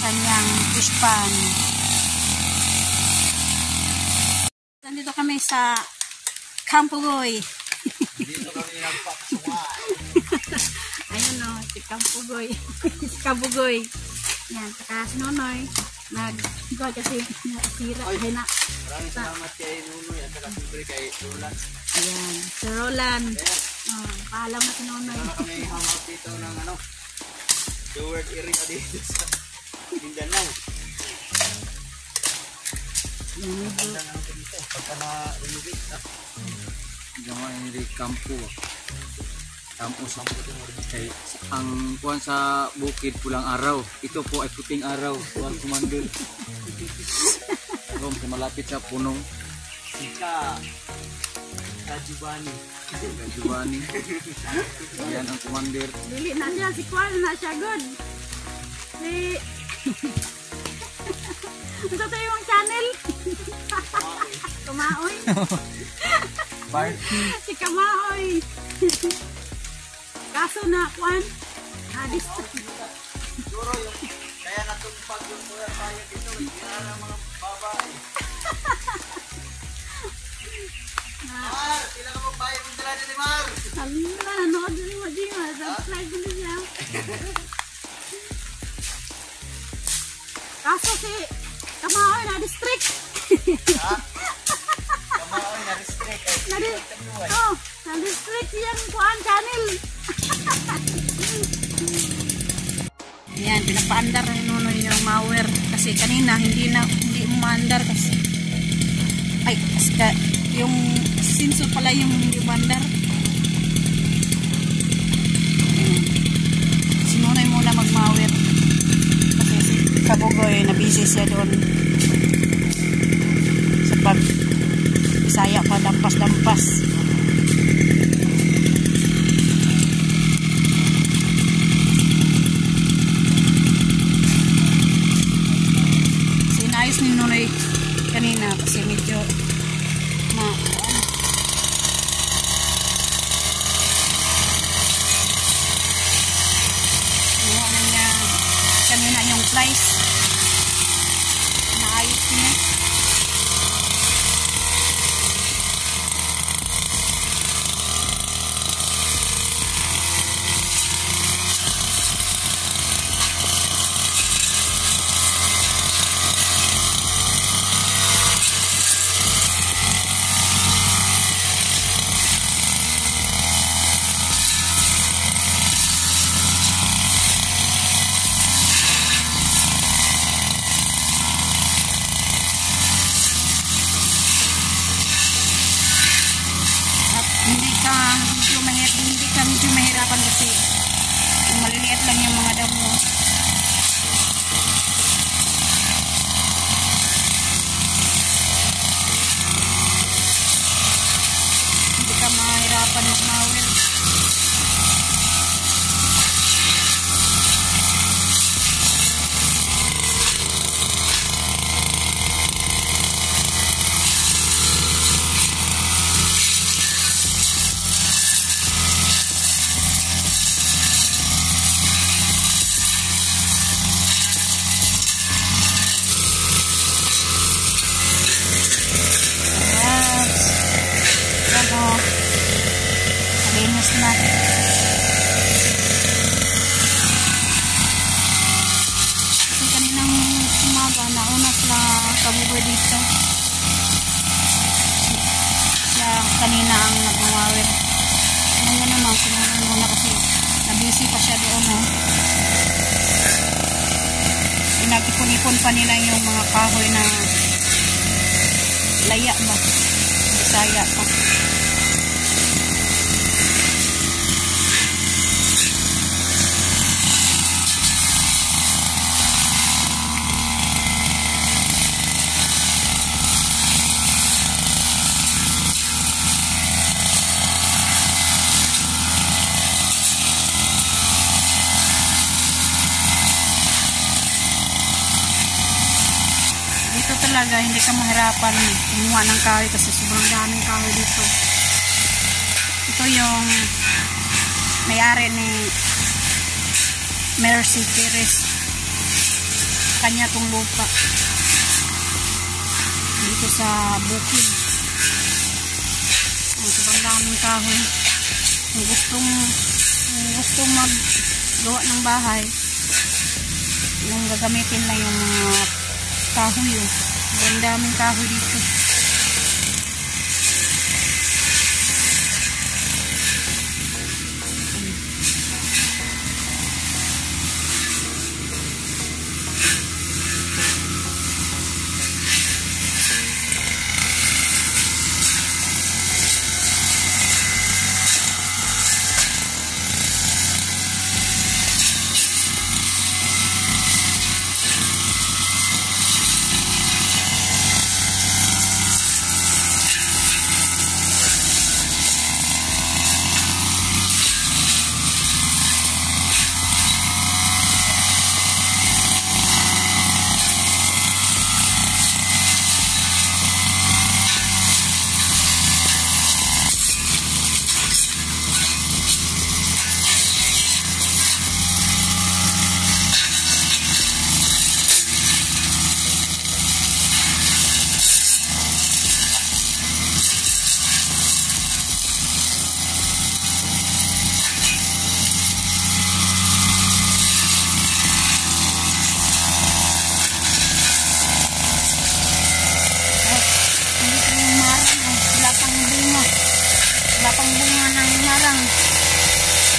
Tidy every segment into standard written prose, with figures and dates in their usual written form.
kanyang puspan. Nandito kami sa Campugoy. Dito kami nagpapasuway. Ayun o, si Campugoy. Si Campugoy. Yan, saka si Nonoy. Nag-goy kasi nasira. Maraming salamat kay Nunoy at saka siyempre kay Roland. Ayan, si Roland. Paalam na si Nonoy. Wala kami hangout dito ng Steward area dito sa Mindanao. Maganda na ako dito. Pagka na-renovate na. Gawa hindi kampo. Kampo sa kay ang kuwan sa bukid pulang araw. Ito po ay puting araw. Kuwan kumandol. Kung malapit sa punong Rajubani. Ayan ang commander. Dili na siya, si Kwan na siya good. Si... Ito tayo yung channel. Kumaoy. Party. Si Kamaoy. Kaso na Kwan. Siguro yung kaya natumpag yung mura tayo dito. Hindi na mga babae. Mar, sila ka magbayad kung sila dyan ni Mar. Hala, nanood din mo din. Subscribe din niya. Kaso si Kamaoy na district. Ha? Kamaoy na district. Na district yung Kuan channel. Ayan, pinapaandar na Nonoy yung mower. Kasi kanina hindi umaandar kasi yung sensor pala yung hindi umaandar. Si Nonoy muna mag-mower. Kasi si Campugoy na busy siya doon sa pag-Bisaya pa, dampas-dampas. Sinayos ni Nonoy kanina kasi medyo nakuha niya kanina yung flies. Naayos niya. Hindi ka medyo mahirapan kasi maliliit lang yung mga damo. Hindi ka mahirapan mag-mower. Malinis na. Kasi kaninang umaga nauna sila Campugoy dito. Siya kanina ang nagmawawin. Ano naman, sinunod muna kasi nabisi pa siya doon. Pinag-ipon-ipon pa nila yung mga kahoy na laya ba? Bisaya pa. Dito talaga hindi ka mahirapan kumuha ng kahoy kasi sobrang daming kahoy dito. Ito yung may-ari ni Mercy Perez. kanya tong lupa. Dito sa bukid. Sobrang daming kahoy. Kung gustong maggawa ng bahay, yung gagamitin lang yung mga kahoy. Ang daming kahoy dito.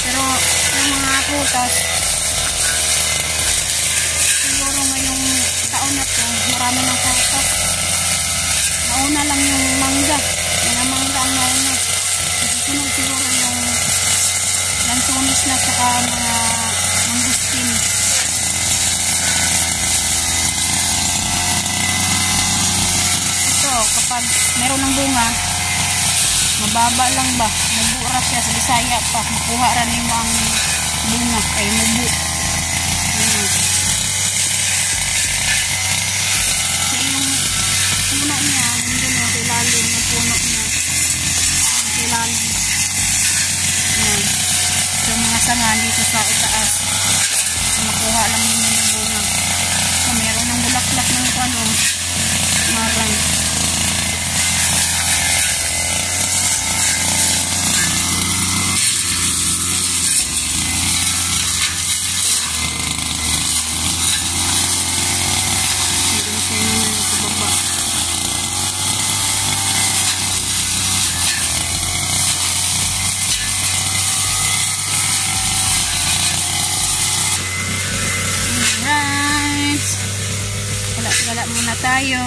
Pero yung mga prutas, siguro ngayong taon na to, marami ng prutas. Nauna lang yung mangga. Yung mangga ang nauna. Susunod siguro yung lansones na saka mga mangustin. Ito, kapag meron ng bunga, mababa lang ba? Mabura siya sa Bisaya pa. Makuha rin mo ang bunga. Ay, mubu. So, yung puno niya, nandun yung ilalim ng puno niya. Ang ilalim. Yan. So, mga sanga dito sa itaas. So, makuha lang ninyo yung bunga. So, meron ng bulaklak ng marang. Gala muna tayo.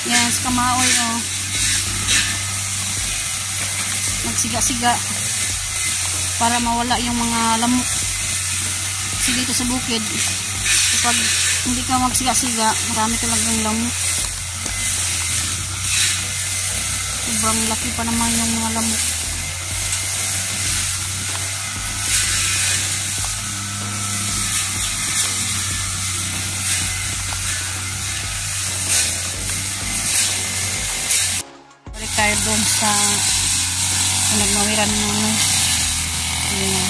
Yan, sa kamaoy, oh. Magsiga-siga para mawala yung mga lamok. Kasi dito sa bukid, kapag hindi ka magsiga-siga, marami talagang lamok. Sobrang laki pa naman yung mga lamok. Balik tayo doon sa nagmawiran ng ayan.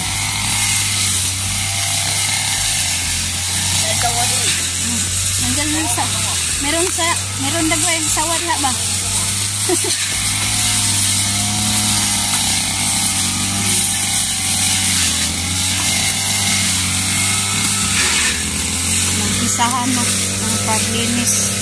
Nandiyan yung sa meron dagway sa wala ba? Isahan mo ang paglinis.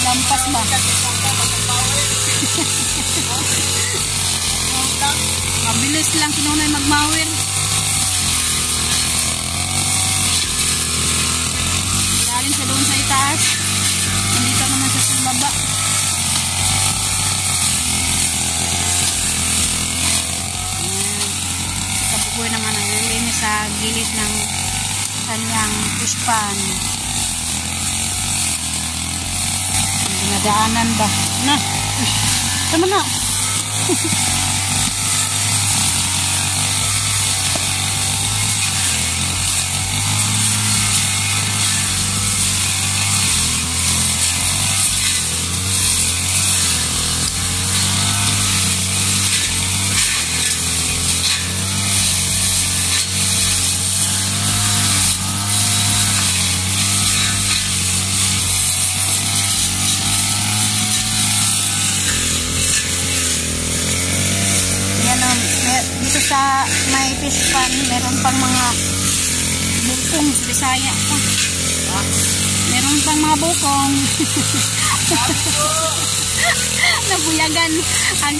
Lampas ba? Mabilis lang kinunay magmawir. Galing sa doon sa itaas. Nandito naman sa baba. Kabugoy naman ang lilinis sa gilid ng kanyang puspan. Dinadaanan ba? Na! Tama na! Dito sa may fish pan, meron pang mga bukong sa Bisaya. Meron pang mga bukong. Nabuyagan. Ang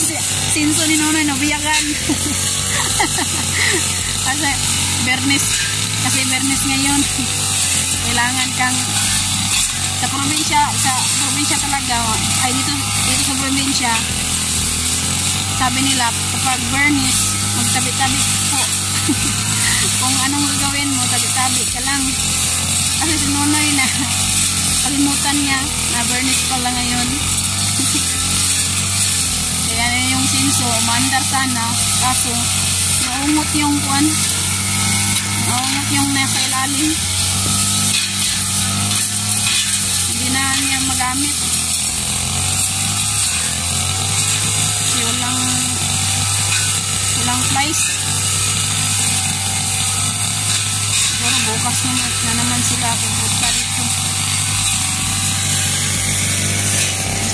sinso ni Nonoy, nabuyagan. Kasi Bernes ngayon. Kailangan kang sa probinsya talaga, ay dito sa probinsya, sabi nila, kapag Bernes, magtabi-tabi po. Kung anong gagawin mo, tabi-tabi ka lang. Kasi si Nonoy na kalimutan niya na Bernes pala ngayon. Kaya yung sinso, umandar sana. Kaso, naungot yung nasa ilalim. Hindi na niya magamit. Kasi walang flies. Siguro bukas na naman sila pupunta dito.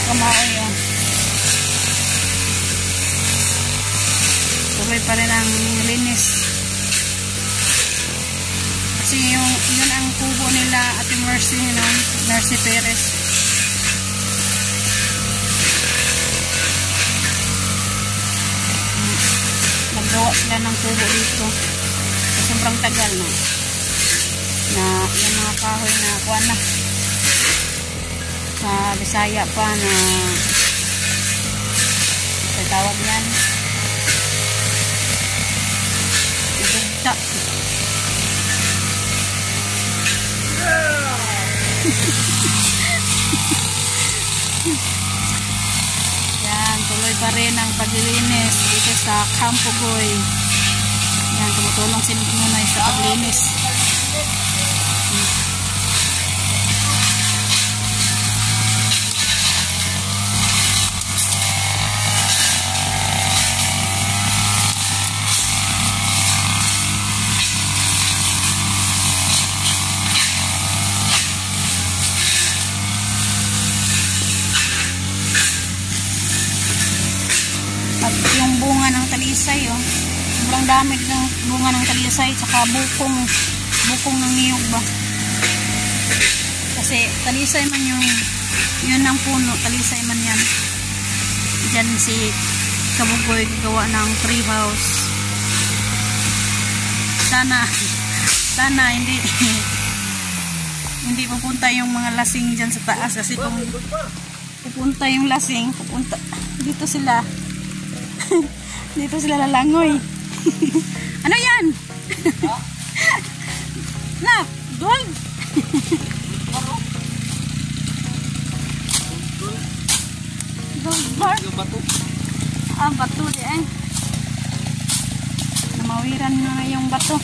Kamao yan. Tuloy pa rin ang linis. Kasi yun ang kubo nila Ate Mercy, Mercy Perez. Naggawa sila ng kubo dito. Sobrang tagal na yung mga kahoy na kuha na sa Bisaya pa na tawag yan ibugta. Yan, tuloy pa rin ang paglilinis dito sa Campo Goy. Yan, tumutulong si Nonoy sa paglinis. At yung bunga ng talisay, sobrang dami ng bunga ng talisay, saka bukong ng niyog ba. Kasi talisay man yun ang puno, talisay man yan. Diyan si Kabugoy gawa ng tree house. Sana hindi pupunta yung mga lasing dyan sa taas, kasi kung pupunta yung lasing, dito sila. Dito sila lalangoy. Ano yan? Na, gold. Gold bar. Bato di ay. Namawiran na yung bato.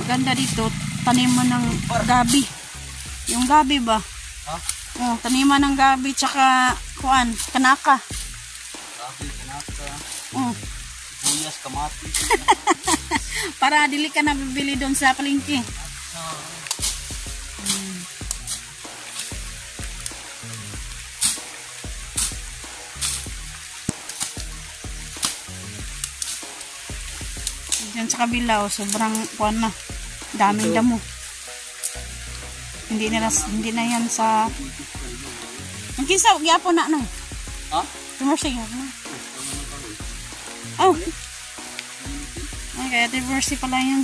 Maganda dito. Taniman ng gabi. Yung gabi ba? Oh, taniman ng gabi tsaka kanaka. Gabi, kanaka. Buyas, kamati. Para dili ka na bibili doon sa palengke. Diyan sa kabila, oh, sobrang kuwan na. Daming damo. Hindi na yan sa... Ang kinsa, gyapon na no? Ha? Mercy, gyapon na. Oh! Ay, kaya Mercy pala yan.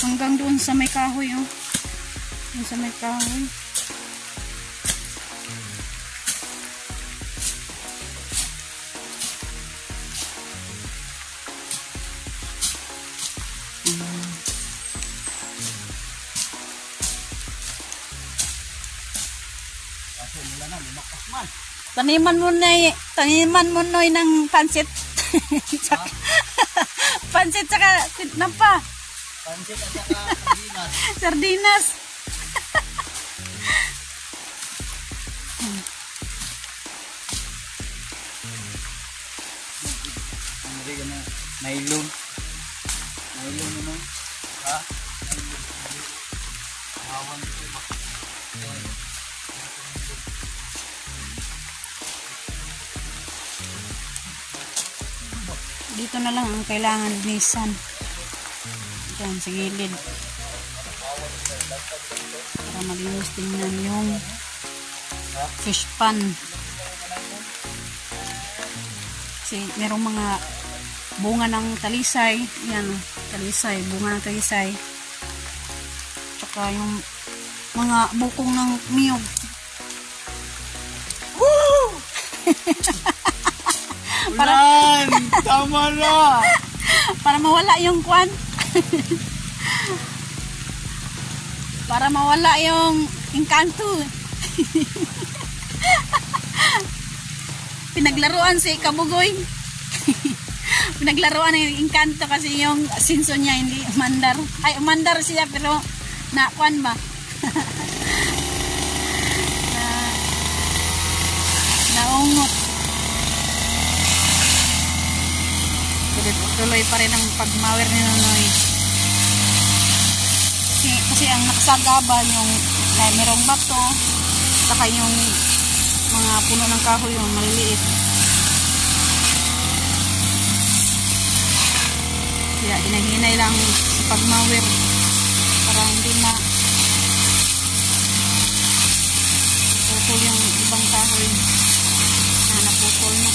Hanggang doon sa may kahoy, oh. Doon sa may kahoy. Taniman mo noy ng pansit. Pansit saka napa. Pansit at saka sardinas. Sardinas. Nailon. Nailon naman. Ha? Awan dito ba? Dito na lang ang kailangan linisan. Diyan sa gilid. Para malinis tingnan yung fish pan. Kasi merong mga bunga ng talisay. Yan, talisay. Bunga ng talisay. Tsaka yung mga bukong ng niyog. Woo! Ulan! Tama na! Para mawala yung kwan. Para mawala yung engkanto. Pinaglaruan si Kabugoy. Pinaglaruan yung engkanto kasi yung sinso niya hindi umandar. Ay, umandar siya pero na kwan ba? Naungot. Tuloy pa rin ang pagmawir ni Nonoy. Kasi ang nakasagaba yung merong bato, saka yung mga puno ng kahoy yung maliliit. Kaya hinahinay lang sa pagmawir para hindi na putol yung ibang kahoy na naputol na.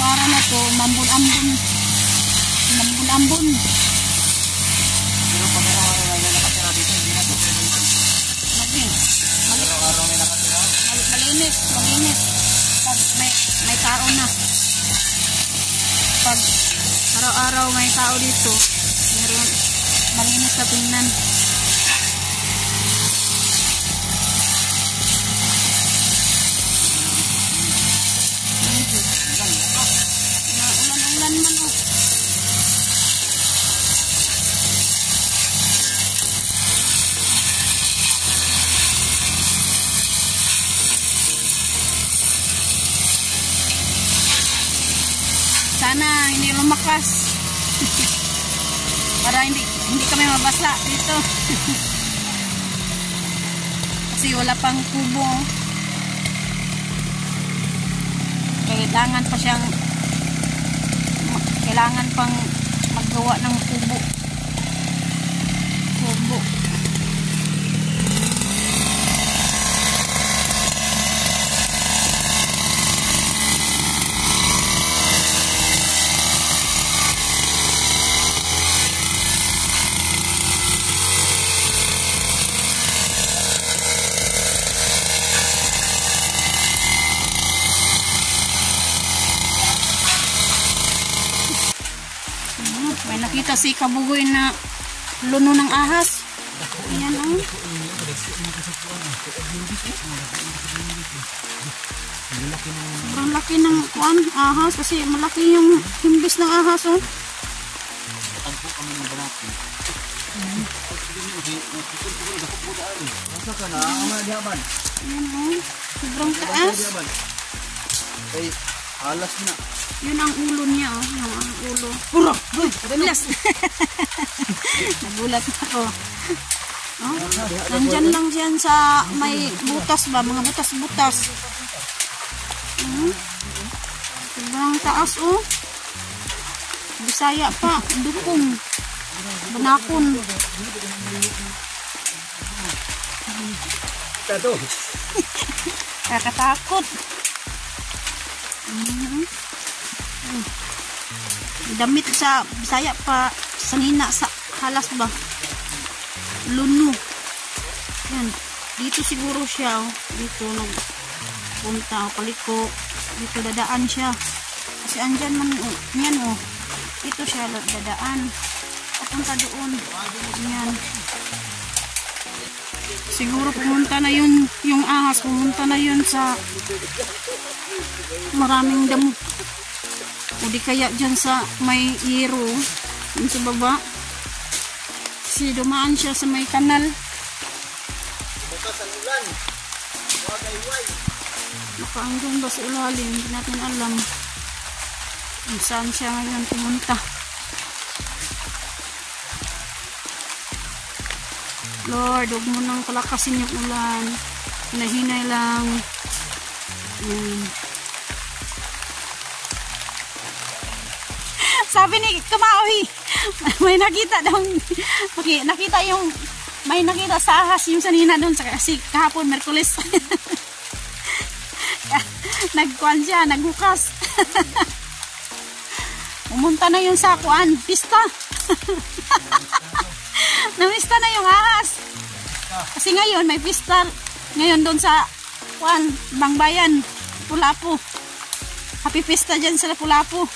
Para na to, mambun-ambun. Mambun-ambun. Pero pag araw-araw na nakatira dito, hindi na ito pwede ito. Araw-araw na nakatira. Malinis. Pag may tao na. Pag araw-araw may tao dito, meron malinis na tingnan. Ulan man oh. Sana hindi lumakas. Para hindi kami mabasa dito. Kasi wala pang kubo. Kailangan pang maggawa ng kubo. May nakita si Kabugoy na luno ng ahas. Ayan oh. Sobrang laki ng ahas kasi malaki yung himbis ng ahas oh. Dako kami ng banaki. Masa ka na? Ang mga diyaban. Ayan o. Sobrang taas. Ay, alas na. Yun ang ulo niya o. Yung ang ulo. Puro! Bilas! Nagulat ako. Oh, nandyan lang dyan sa may butas ba? Mga butas-butas. Sobrang taas o. Bisaya pa. Dukong. Banakon. Tato. Kakatakot. Damit sa Bisaya pa. Sanina sa halas ba? Luno. Yan. Dito siguro siya. Oh. Dito nagpunta. Paliko. Dito dadaan siya. Kasi andyan man. Oh. Yan o. Oh. Dito siya dadaan. Papunta doon. Yan. Siguro pumunta na yun. Yung ahas. Pumunta na yun sa maraming damo. O di kaya dyan sa may iro. Yun sa baba. Kasi dumaan siya sa may kanal. Bukas ang ulan. Wagayway. Nakaanggang ba sa ilalim? Hindi natin alam kung saan siya ngayon pumunta. Lord, huwag mo nang kalakasin yung ulan. Hinahinay lang. Sabi ni Kamaoy, may nakita daw, nakita yung, may nakita sa ahas yung sanina doon sa kasi kahapon, Merkulis. Nagkuhan siya, naghukas. Pumunta na yung sa kuan, pista. Namista na yung ahas. Kasi ngayon may pista. Ngayon doon sa kuan, Bangbayan, Pulapo. Happy pista dyan sa Pulapo.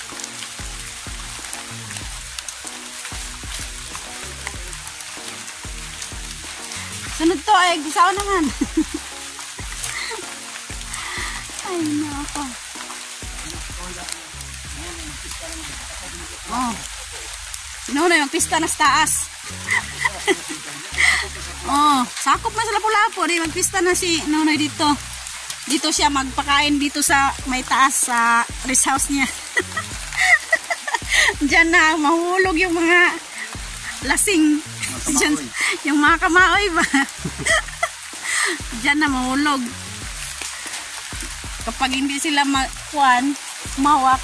Sunod to ay gusaw naman. Ay nako. Oh. Sino na yung pista na sa taas. Oh, sakop na sa Lapu-Lapu. Di magpista na si Nonoy dito. Dito siya magpakain dito sa may taas sa rest house niya. Diyan na mahulog yung mga lasing. Diyan, yung mga kamaoy ba? Diyan na mahulog. Kapag hindi sila mawak,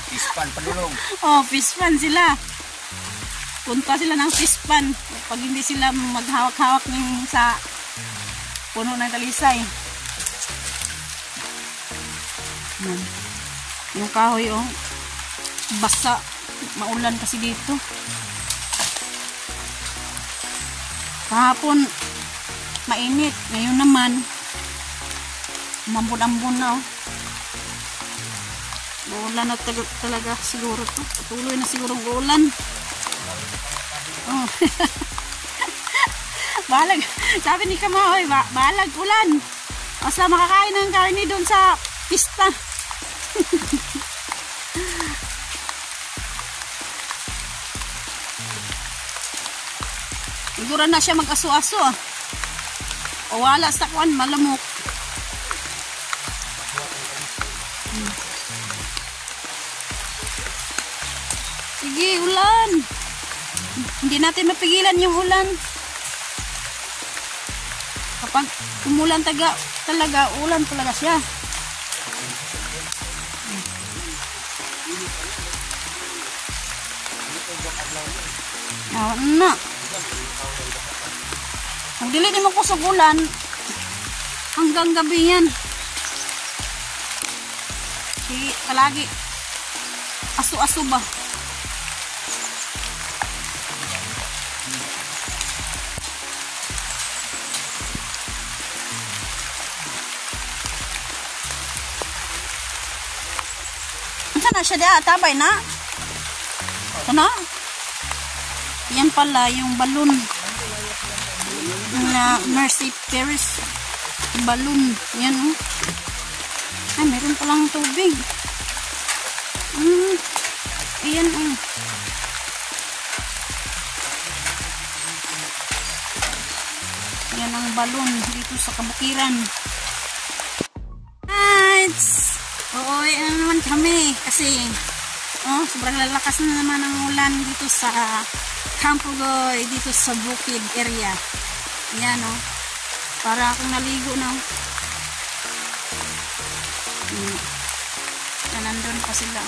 Pispan, padulong. Oh, pispan sila. Punta sila ng pispan. Pag hindi sila maghawak-hawak ng sa puno ng talisay. Yung kahoy, oh. Basa. Maulan kasi dito. Kahapon, mainit. Ngayon naman, mambun-ambun na, oh. Uulan na talaga siguro to. Patuloy na siguro ang uulan. Oh. Balag. Sabi ni Kamaoy, balag ulan. Basta makakain ng karne doon sa pista. Siguro na siya mag-aso-aso. O wala sa kwan, malamok. Sige, ulan. Hindi natin mapigilan yung ulan. Kapag umulan talaga, ulan talaga siya. Na. Kung dili mo ko sa ulan, hanggang gabi yan. Sige, palagi. Aso-aso ba? Na siya dia, tabay na. Ito na. Yan pala yung balloon na Mercy Paris balloon. Yan, oh. Ay, meron palang tubig. Ayan, oh. Yan ang balon dito sa kabukiran. Right. Oo, ano naman kami. Kasi, sobrang lalakas na naman ang ulan dito sa Campo Goy, dito sa bukid area. Ayan, oh. Para akong naligo na. Nandun pa sila.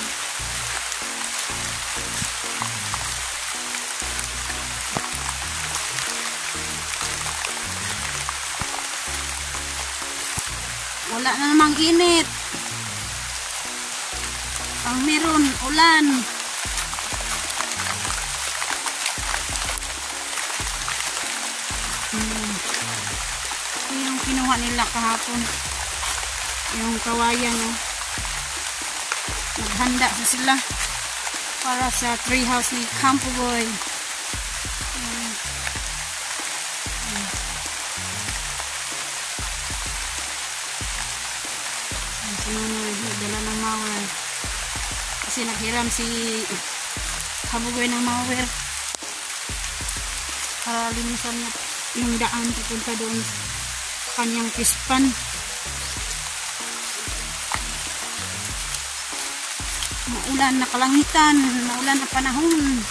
Wala na namang init. Ang meron, ulan. Ito yung kinuha nila kahapon. Yung kawayan, oh. Naghanda sila para sa treehouse ni Campo Goy. Dala ng mower kasi naghiram si Campo Goy ng mower para linisan niya yung daan pupunta doon sa kanyang pispan. Maulan na kalangitan, maulan na panahon.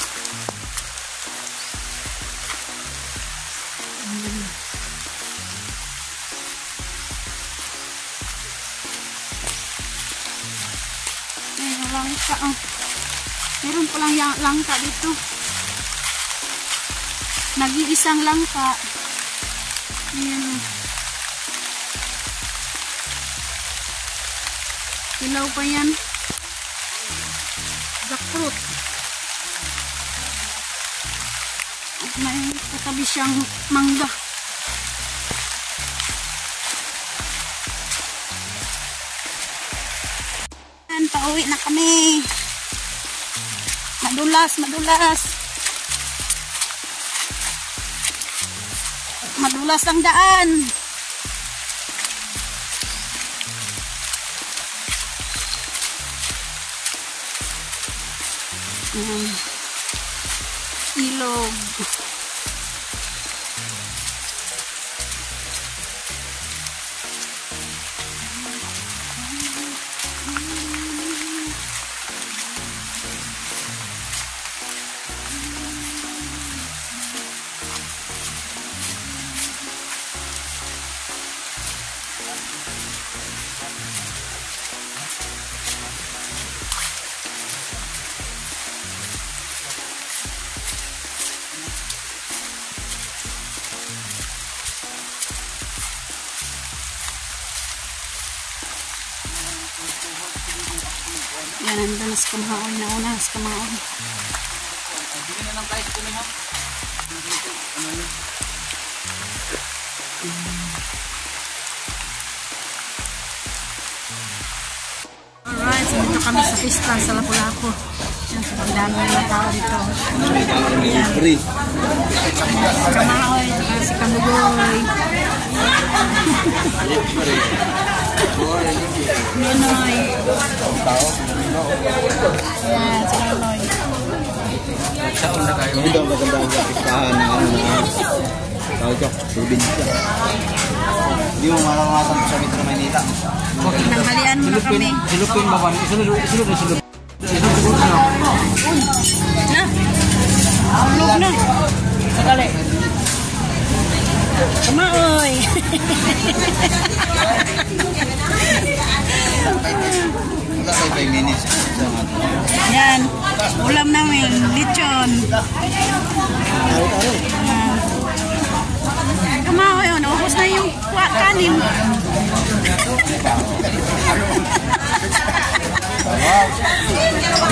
Ayun, langka. Oh. Meron palang langka dito. Nag-iisang langka. Ayan. Hilaw pa yan. Jackfruit. At may katabi siyang mangga. Yan, pauwi na kami. Madulas, madulas. Madulas ang daan. Ilog. Yan, nandun sa kamaon. Nauna sa kamaon. Bigyan na lang tayo ito niya. Alright, so dito kami sa pista sa Lapu-Lapu. Yan, sobrang dami mga tao dito. Yan. Kamaon, si Campo Goy. Nonoy. Yan, si Nonoy. Saan na kayo? Hindi daw maganda ang pistahan ng tawag ko, probinsya. Hindi mo maranasan sa Metro Manila. Nanghalian muna kami. Silupin ba ba? Isulog na silupin. Isulog na. Na. Ulog na. Sakali. Kamaoy. Wala tayo 5 minutes. Yan. Ulam namin. Lechon. Kamaoy. Naubos na yung kanin.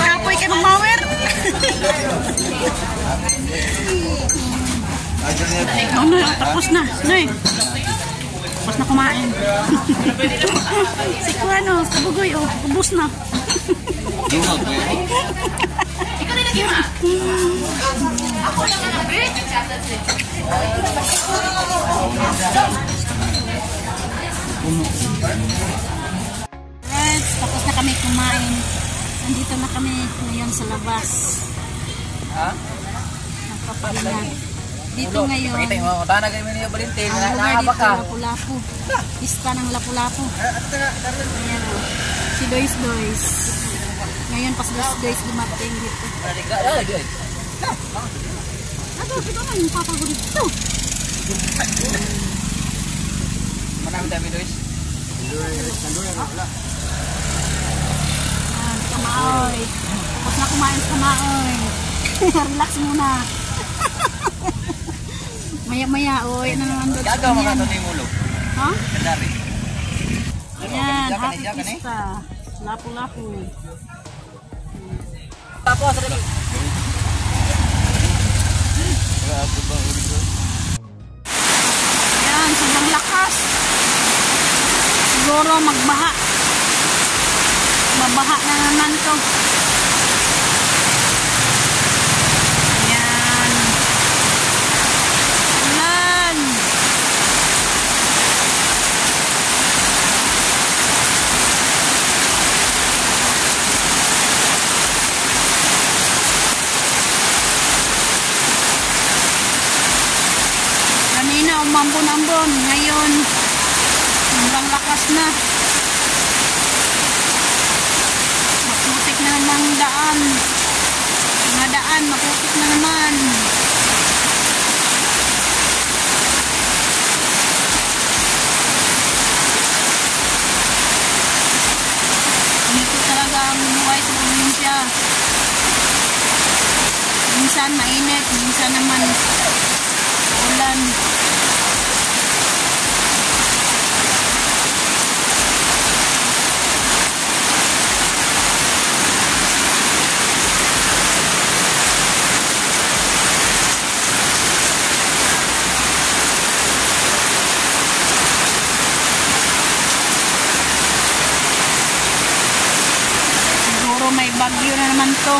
Kapoy ka ng mower. Ano, tapos na. Nay. Tapos na kumain. Si Kuano, sa Bugoy, ubos na. Ikaw na lagi ma. Ako lang ang break. Right, tapos na kami kumain. Andito na kami ngayon sa labas. Ha? Nagpapahinga. Dito ngayon, Pakita yung mga tanag kayo niya Valentin. ang lugar dito, Nakakaba ka. Lapu-Lapu. Pista ng Lapu-Lapu. Ayan o. Si Dois Dois. Ngayon pas Dois Dois dumating dito. Ano, ito nga yung papa ko dito. Marami tayo, Dois. Ayan, kamaoy. Tapos na kumain sa kamaoy. Relax muna. Maya-maya, oy, ano naman doon. Gagawa mga ito ni Mulo. Ha? Kadari. Ayan, Diyan ka happy ni, diyan ka ni. pista. Lapu-Lapu. Tapos, dali. Ayan, sobrang lakas. Siguro magbaha. Mabaha na naman to. Ayan. Ulan. Kanina umambon-ambon. Ngayon, sobrang lakas na. Maputik na naman daan. Mga daan, maputik na naman. Dito talaga ang buhay sa probinsya. Minsan mainit, minsan naman ulan. Siguro may bagyo na naman to.